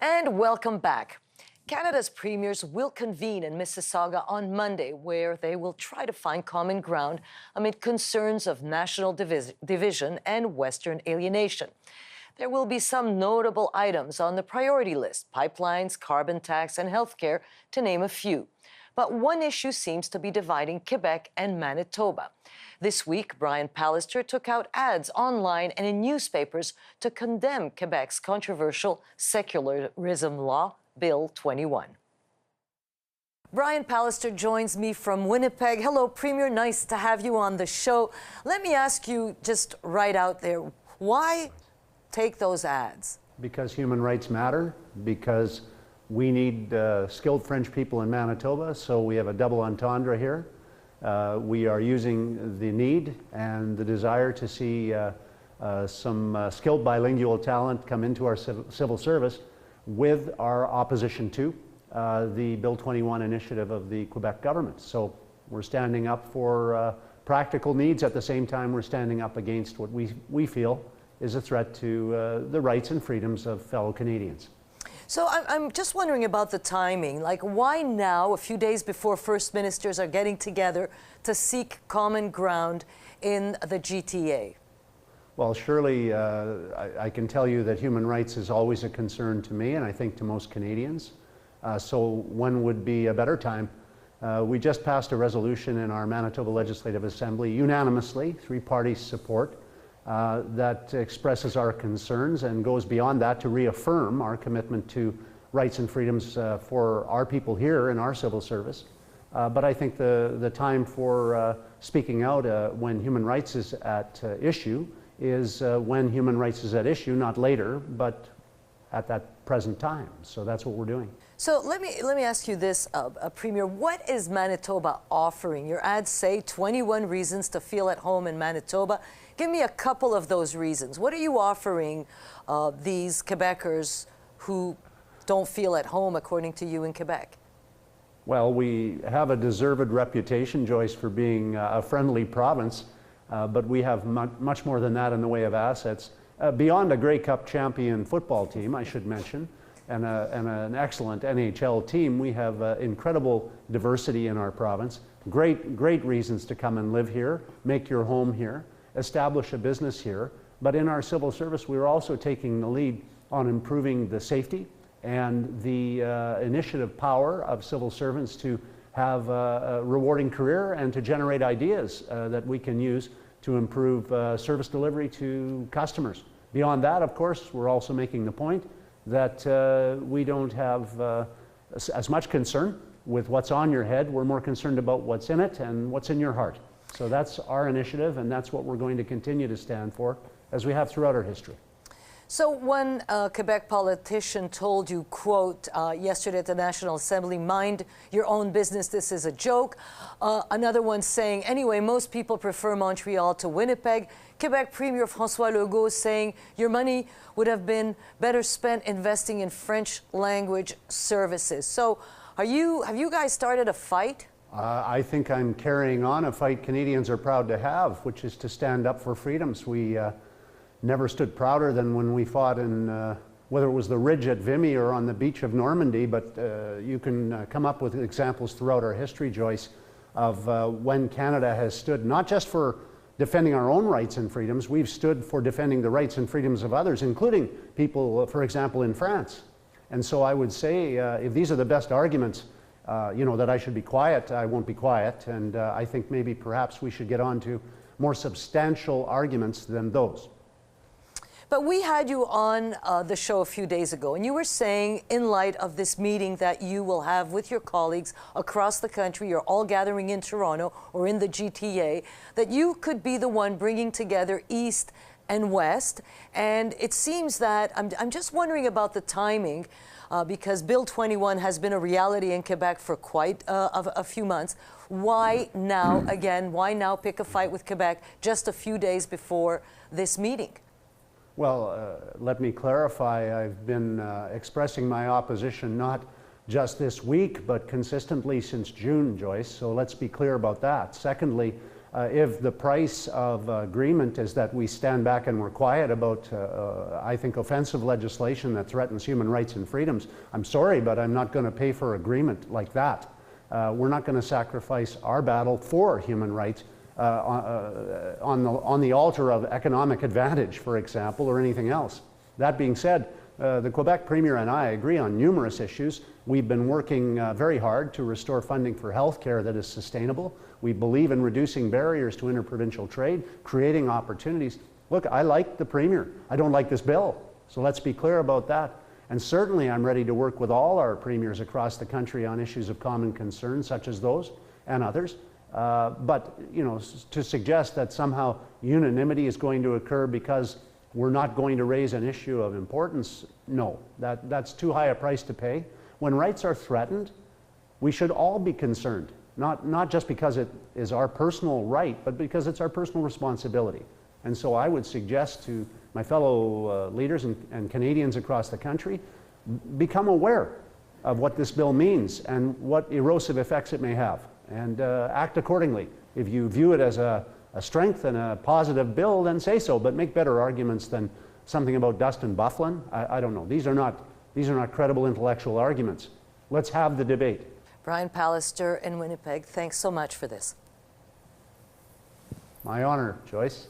And welcome back. Canada's premiers will convene in Mississauga on Monday, where they will try to find common ground amid concerns of national division and Western alienation. There will be some notable items on the priority list: pipelines, carbon tax, and healthcare, to name a few. But one issue seems to be dividing Quebec and Manitoba. This week, Brian Pallister took out ads online and in newspapers to condemn Quebec's controversial secularism law, Bill 21. Brian Pallister joins me from Winnipeg. Hello, Premier. Nice to have you on the show. Let me ask you just right out there, why take those ads? Because human rights matter, because we need skilled French people in Manitoba, so we have a double entendre here. We are using the need and the desire to see some skilled bilingual talent come into our civil service with our opposition to the Bill 21 initiative of the Quebec government. So we're standing up for practical needs. At the same time, we're standing up against what we feel is a threat to the rights and freedoms of fellow Canadians. So I'm just wondering about the timing. Like, why now, a few days before First Ministers are getting together to seek common ground in the GTA? Well, surely I can tell you that human rights is always a concern to me, and I think to most Canadians. So when would be a better time? We just passed a resolution in our Manitoba Legislative Assembly, unanimously, 3 parties support, that expresses our concerns and goes beyond that to reaffirm our commitment to rights and freedoms for our people here in our civil service. But I think the time for speaking out when human rights is at issue is when human rights is at issue, not later, but at that present time. So that's what we're doing. So let me ask you this, Premier. What is Manitoba offering? Your ads say 21 reasons to feel at home in Manitoba. Give me a couple of those reasons. What are you offering these Quebecers who don't feel at home, according to you, in Quebec? Well, we have a deserved reputation, Joyce, for being a friendly province, but we have much more than that in the way of assets. Beyond a Grey Cup champion football team, I should mention, and an excellent NHL team, we have incredible diversity in our province. Great reasons to come and live here, make your home here, establish a business here. But in our civil service, we're also taking the lead on improving the safety and the initiative power of civil servants to have a rewarding career and to generate ideas that we can use to improve service delivery to customers. Beyond that, of course, we're also making the point that we don't have as much concern with what's on your head. We're more concerned about what's in it and what's in your heart. So that's our initiative, and that's what we're going to continue to stand for, as we have throughout our history. So one Quebec politician told you, quote, yesterday at the National Assembly, "Mind your own business, this is a joke." Another one saying, "Anyway, most people prefer Montreal to Winnipeg." Quebec Premier François Legault saying, "Your money would have been better spent investing in French language services." So have you guys started a fight? I think I'm carrying on a fight Canadians are proud to have, which is to stand up for freedoms. We never stood prouder than when we fought in, whether it was the Ridge at Vimy or on the beach of Normandy, but you can come up with examples throughout our history, Joyce, of when Canada has stood not just for defending our own rights and freedoms, we've stood for defending the rights and freedoms of others, including people, for example, in France. And so I would say, if these are the best arguments, that I should be quiet, I won't be quiet. And I think maybe perhaps we should get on to more substantial arguments than those. But we had you on the show a few days ago, and you were saying, in light of this meeting that you will have with your colleagues across the country, you're all gathering in Toronto or in the GTA, that you could be the one bringing together East and West. And it seems that, I'm just wondering about the timing, because Bill 21 has been a reality in Quebec for quite a few months. Why now, again, why now pick a fight with Quebec just a few days before this meeting? Well, let me clarify. I've been expressing my opposition not just this week, but consistently since June, Joyce. So let's be clear about that. Secondly, If the price of agreement is that we stand back and we're quiet about, I think, offensive legislation that threatens human rights and freedoms, I'm sorry, but I'm not going to pay for agreement like that. We're not going to sacrifice our battle for human rights on the altar of economic advantage, for example, or anything else. That being said, the Quebec Premier and I agree on numerous issues. We've been working very hard to restore funding for health care that is sustainable. We believe in reducing barriers to interprovincial trade, creating opportunities. Look, I like the Premier. I don't like this bill. So let's be clear about that. And certainly I'm ready to work with all our premiers across the country on issues of common concern, such as those and others. But you know, to suggest that somehow unanimity is going to occur because we're not going to raise an issue of importance, no, that's too high a price to pay. When rights are threatened, we should all be concerned, not just because it is our personal right, but because it's our personal responsibility. And so I would suggest to my fellow leaders and Canadians across the country, become aware of what this bill means and what erosive effects it may have, and act accordingly. If you view it as a strength and a positive bill, then say so, but make better arguments than something about Dustin Byfuglien. I don't know. These are not credible intellectual arguments. Let's have the debate. Brian Pallister in Winnipeg, thanks so much for this. My honor, Joyce.